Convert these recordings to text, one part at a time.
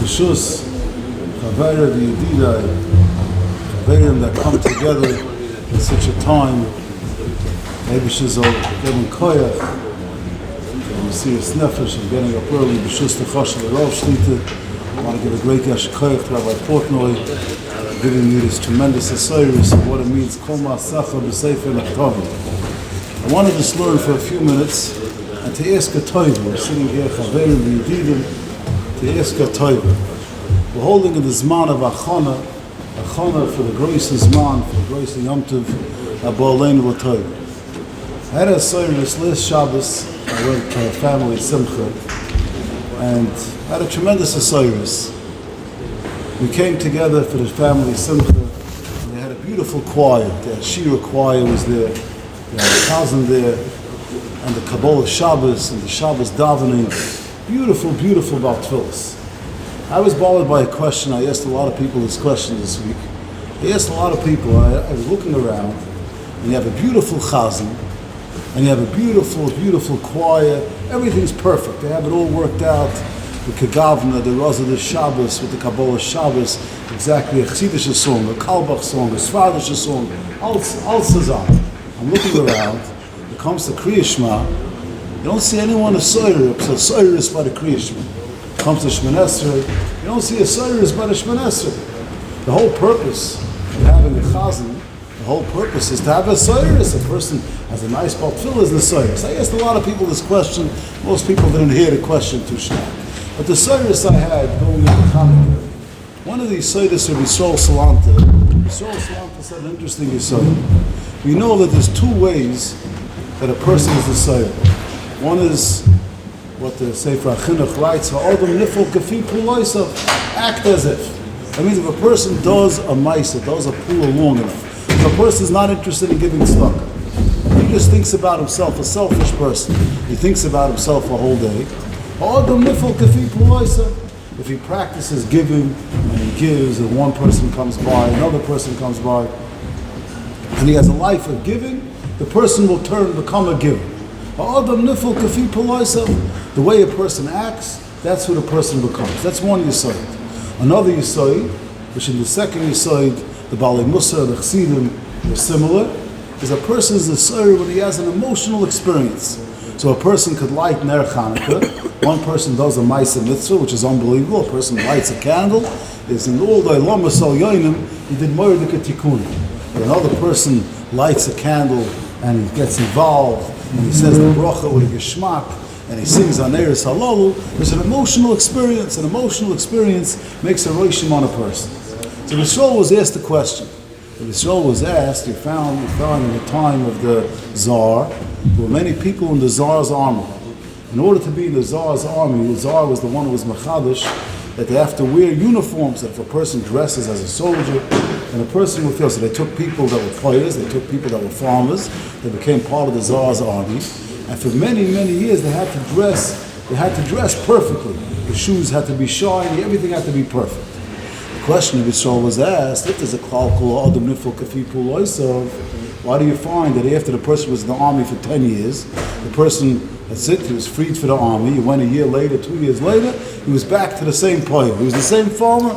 Rishus, chavrei, the divrei, chavreiim that come together in such a time. Maybe she's getting koyach, and Mesiras Nefesh, and getting up early. Rishus the Glory of Klal Yisroel. I want to give a great yash koyach to Rabbi Portnoy, giving me this tremendous assurance of what it means. Kol ma'asacha b'sefer nechtavim. I wanted to learn for a few minutes and to ask a toiva. We're sitting here, chavreiim v'yedidim, to ask a toiva. We're holding in the Zman of Achana for the grace of Zman, for the grace of Yom Tov, Abolein L'Toiva. I had a story this last Shabbos. I went to a family Simcha, and I had a tremendous assurance. We came together for the family Simcha, and they had a beautiful choir. The Shiur choir was there, they had a cousin there, and the Kabbalah Shabbos, and the Shabbos davening. Beautiful, beautiful about tefillas. I was bothered by a question. I asked a lot of people this question this week. I asked a lot of people, I was looking around, and you have a beautiful chazan, and you have a beautiful, beautiful choir. Everything's perfect. They have it all worked out. The Kegavna, the Rosh the Shabbos, with the Kabbalah Shabbos, exactly a Chassidische song, a Kalbach song, a Svardische song, all Sazan. I'm looking around. When it comes to Kriya Shema, you don't see anyone a Soyer, so Soyer is by the Kriya Shema. When it comes to Shemoneh Esrei, you don't see a Soyer is by the Shemoneh Esrei. The whole purpose of having a Chazan, the whole purpose is to have a Soyrus. A person has a nice Baltfil is the Soyrus. I asked a lot of people this question. Most people didn't hear the question too short. But the Soyrus I had going into Chanukah, one of these Soyrus of Yisrael Salanta said an interesting Yisrael. We know that there's two ways that a person is a Soyrus. One is what the Sefer HaChinuch writes, Ha'odom nifol kafi puloisav, act as if. That means if a person does a maisa, does a pula long enough, if a person is not interested in giving tzedakah, he just thinks about himself, a selfish person. He thinks about himself a whole day. If he practices giving, and he gives, and one person comes by, another person comes by, and he has a life of giving, the person will become a giver. The way a person acts, that's who the person becomes. That's one Yisod. Another Yisod, which in the second Yisod, the Balei Musar, the Chassidim, are similar, is a person is a Soyer when he has an emotional experience. So a person could light Ner Chanukah, one person does a Maisa Mitzvah, which is unbelievable, a person lights a candle, is in all the Lama Sol Yoinim, he did Moedika Tikkun. But another person lights a candle and he gets involved, and he says the bracha with a geschmack, and he sings Aneres Halalu. There's an emotional experience. An emotional experience makes a roshim on a person. So Yisrael was asked the question. Yisrael was asked, you found in the time of the Tsar, there were many people in the Tsar's army. In order to be in the Tsar's army, the Tsar was the one who was machadish, that they have to wear uniforms, that if a person dresses as a soldier, and a person would feel, so they took people that were players, they took people that were farmers, they became part of the Tsar's army, and for many, many years they had to dress perfectly. The shoes had to be shiny, everything had to be perfect. The question of Yisrael was asked, if there's a klal kol adam nifol kafi puloisav, why do you find that after the person was in the army for 10 years, the person, that's it, he was freed for the army, he went a year later, 2 years later, he was back to the same player, he was the same farmer?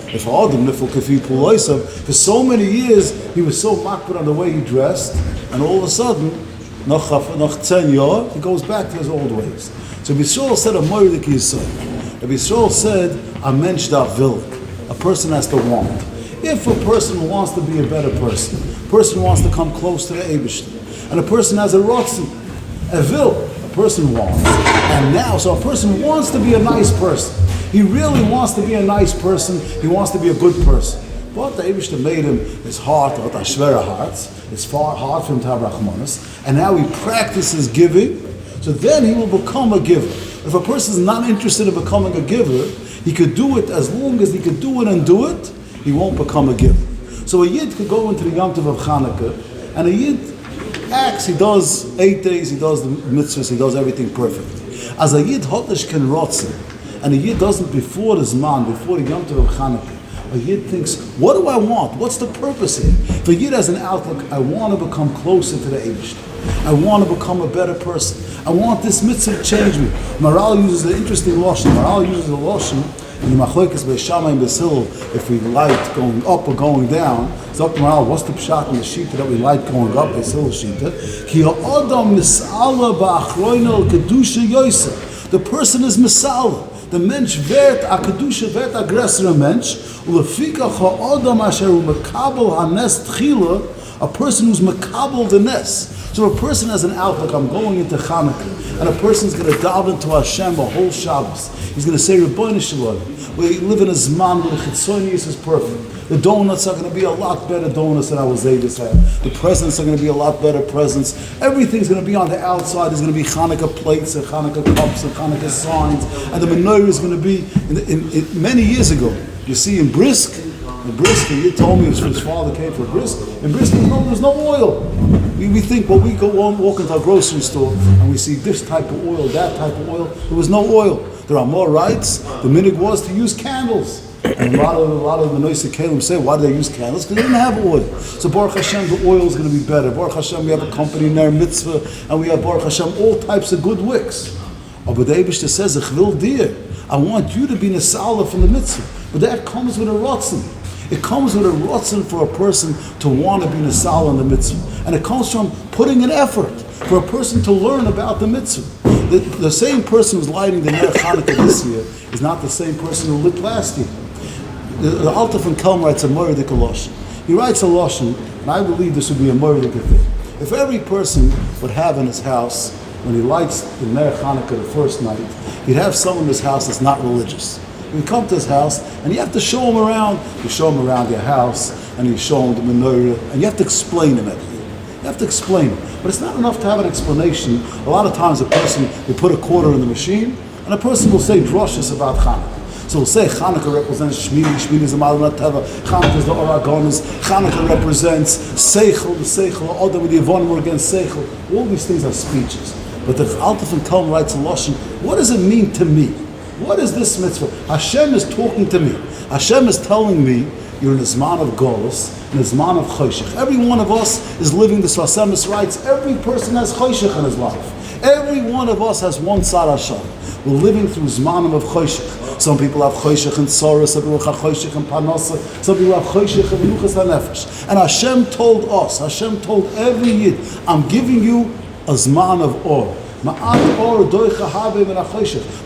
If adam nifol kafi puloisav, for so many years, he was so makbid on the way he dressed, and all of a sudden, nach 10 years, he goes back to his old ways. So Yisrael said a moedik yisod. Yisrael said a mensch darf will. A person has to want. If a person wants to be a better person, a person wants to come close to the Eibishter, and a person has a rotzi, a will, a person wants. And now, so a person wants to be a nice person. He really wants to be a nice person. He wants to be a good person. But the Eibishter made him his heart, a shvera hearts. It's far hard for him to have rachmanis. And now he practices giving. So then he will become a giver. If a person is not interested in becoming a giver, he could do it as long as he could do it and do it, he won't become a giver. So a Yid could go into the Yom Tov of Chanukah, and a Yid acts, he does 8 days, he does the mitzvahs, he does everything perfectly. As a Yid hotish can rotzen, and a Yid doesn't before the Zman, before the Yom Tov of Chanukah, a Yid thinks, what do I want? What's the purpose here? If a Yid has an outlook, I want to become closer to the Eibishter. I want to become a better person. I want this mitzvah to change me. Maral uses an interesting lashon. Maral uses a lashon In the Machlokes Beis and Beis Hillel, if we light going up or going down, Zok Maral, what's the pshat in the Shita that we light going up? Beis Hillel Shita. Ki ha'adam mis'ala ba'achroina al-kedusha yosef. The person is mis'ala. The mensch wird a kedusha wird a größere mensch. Ulefikach ha'adam asher hu mekabel hanes tchila. A person who's makabel the nes. So a person has an outlook, I'm going into Chanukah, and a person's going to dive into Hashem a whole Shabbos. He's going to say, Rebbeinu Shalom, we live in a Zman where the Chitzonius is perfect. The donuts are going to be a lot better donuts than our Zaydis have. The presents are going to be a lot better presents. Everything's going to be on the outside. There's going to be Chanukah plates and Chanukah cups and Chanukah signs. And the menorah is going to be, in many years ago, you see in Brisk, you told me his father came for a brisk. In brisk, there's no oil. We think, well, we go on, walk into a grocery store and we see this type of oil, that type of oil. There was no oil. There are more rights. The minhag was to use candles. And a lot of the Noisei Kalim say, why do they use candles? Because they didn't have oil. So Baruch Hashem, the oil is going to be better. Baruch Hashem, we have a company, Ner Mitzvah, and we have Baruch Hashem, all types of good wicks. But the Eibishter says, Ich will dir. I want you to be Nesala from the Mitzvah. But that comes with a rotzen. It comes with a rotzen for a person to want to be Nesala in the Mitzvah. And it comes from putting an effort for a person to learn about the Mitzvah. The same person who's lighting the Ner Chanukah this year is not the same person who lit last year. The Alter from Kelm writes a Moedik Lashon. He writes a Lashon, and I believe this would be a Moedik thing. If every person would have in his house, when he lights the Ner Chanukah the first night, he'd have someone in his house that's not religious. You come to his house, and you have to show him around. You show him around your house, and you show him the menorah, and you have to explain him everything. You have to explain him. But it's not enough to have an explanation. A lot of times a person will put a quarter in the machine, and a person will say drushes about Chanukah. So we'll say Chanukah represents Shmini, Shmini is the Malam Teva, Chanukah is the Oragonis, Chanukah represents Seichel, the Seichel, Odom with the Yavonim were against Seichel. All these things are speeches. But the Alter from Kelm writes a Lashon, what does it mean to me? What is this mitzvah? Hashem is talking to me. Hashem is telling me, you're in a Zman of Golus, in a Zman of Choshech. Every one of us is living the Svasemis rights. Every person has Choshech in his life. Every one of us has one Tzar Hashem. We're living through Zmanim of Choshech. Some people have Choshech and Tzara, some people have Choshech and Parnasa, some people have Choshech and Menuchas HaNefesh. And Hashem told us, Hashem told every Yid, I'm giving you a Zman of Or. But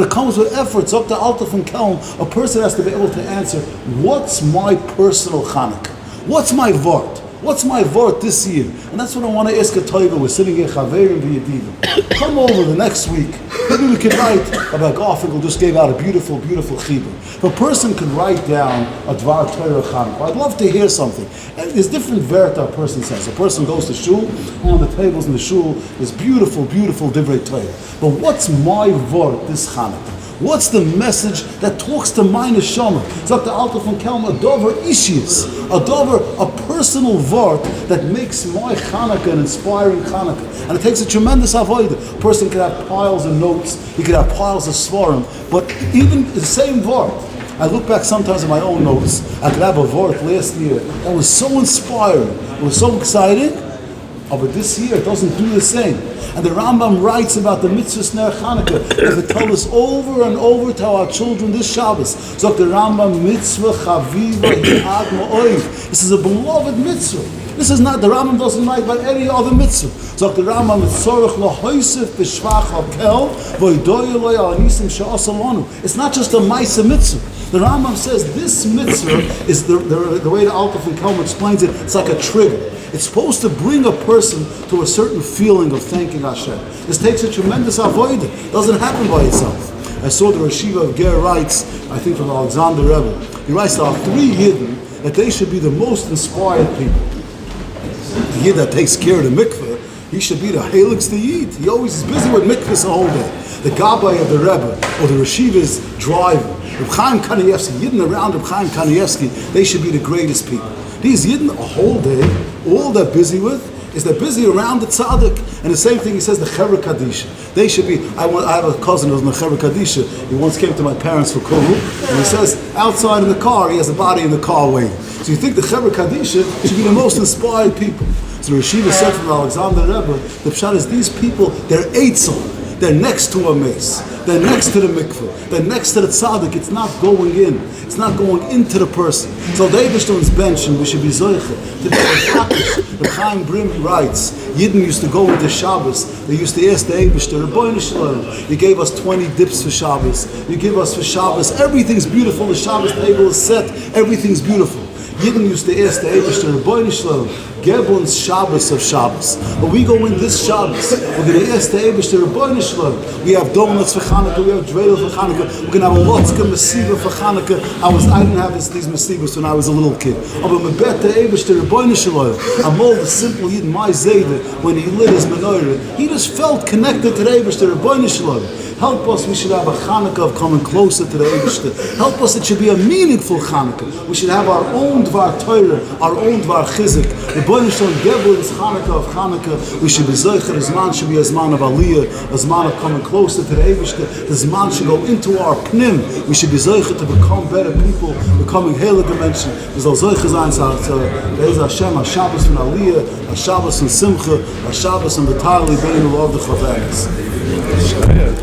it comes with efforts. Up to Alta from Kelm, a person has to be able to answer, what's my personal Chanukah? What's my Vort? What's my Vort this year? And that's what I want to ask a Toiva. We're sitting here, chavrei and v'yedidim. Come over the next week. Maybe we can write, Rabbi Garfinkel just gave out a beautiful, beautiful chibur. If a person could write down a Dvar Torah Chanukah, I'd love to hear something. And there's different verta a person says. A person goes to shul, on the tables in the shul, there's beautiful, beautiful divrei Torah. But what's my Vort this Chanukah? What's the message that talks to my neshama? It's up to Alter from Kelm, a dover ishius, a dover, a personal vort that makes my Chanukah an inspiring Chanukah. And it takes a tremendous avodah. A person could have piles of notes, he could have piles of svarim, but even the same vort. I look back sometimes at my own notes. I could have a vort last year that was so inspiring, it was so exciting. Oh, but this year it doesn't do the same. And the Rambam writes about the mitzvahs ner Chanukah. They tell us over and over to our children this Shabbos. So the Rambam mitzvah chaviva hi'ad ma'oiv. This is a beloved mitzvah. This is not, the Rambam doesn't write about any other mitzvah. So the Rambam tzorach lahoisef b'shvach hakel v'yidoy loy al nisim she'asa lanu. It's not just a ma'aseh mitzvah. The Rambam says this mitzvah is the way the Alter from Kelm explains it. It's like a trigger. It's supposed to bring a person to a certain feeling of thanking Hashem. This takes a tremendous avodah. It doesn't happen by itself. I saw the Rashiva of Ger writes, I think from Alexander Rebbe, he writes there are 3 Yidden that they should be the most inspired people. The Yid that takes care of the mikveh, he should be the Helix the Yid. He always is busy with mikvahs the whole day. The Gabbai of the Rebbe, or the Rashiva's driver, Reb Chaim Kanievsky, Yidden around Reb Chaim Kanievsky, they should be the greatest people. These Yidden a whole day, all they're busy with is they're busy around the tzaddik. And the same thing he says, the chavrei kadisha. They should be, I have a cousin who's in the chavrei kadisha. He once came to my parents for kohu, and he says, outside in the car, he has a body in the car waiting. So you think the chavrei kadisha should be the most inspired people. So the Rashiva said from Alexander Rebbe, the pshat is these people, they're eitzon. They're next to a mace. They're next to the mikveh. They're next to the tzaddik. It's not going in. It's not going into the person. So the Eibishter's bench, and we should be zoiche. To the Chaim Brim writes, Yidden used to go into Shabbos. They used to ask the Eibishter, Rebbeinu Shalom, you gave us 20 dips for Shabbos. You give us for Shabbos. Everything's beautiful. The Shabbos table is set. Everything's beautiful. Yidden used to ask the Eibishter, Rebbeinu Shalom, give uns Shabbos of Shabbos. But we go in this Shabbos, we're going to ask the Eibishter, Rebbeinu Shalom, we have donuts for Chanukah, we have divrei for Chanukah, we're going to have a lotzka mesiva for Chanukah. I didn't have these mesivas when I was a little kid. But we bet the Eibishter, Rebbeinu Shalom, Amol, the simple Yidden, my Zayda, when he lit his menorah, he just felt connected to the Eibishter, Rebbeinu Shalom. Help us, we should have a Chanukah of coming closer to the Eibishter. Help us, it should be a meaningful Chanukah. We should have our own Dvar Torah, our own Dvar Chizuk. The Rebbeinu Shalom gave us Chanukah of Chanukah. We should be Zoicher, the Zman should be a Zman of Aliyah, a Zman of coming closer to the Eibishter. The Zman should go into our Pnim. We should be Zoicher to become better people, becoming Heilige Menschen. We shall Zoicher sein, Be'ez Hashem, a Shabbos from Aliyah, a Shabbos from Simcha, a Shabbos from the Tali Beinu of the Chavrei.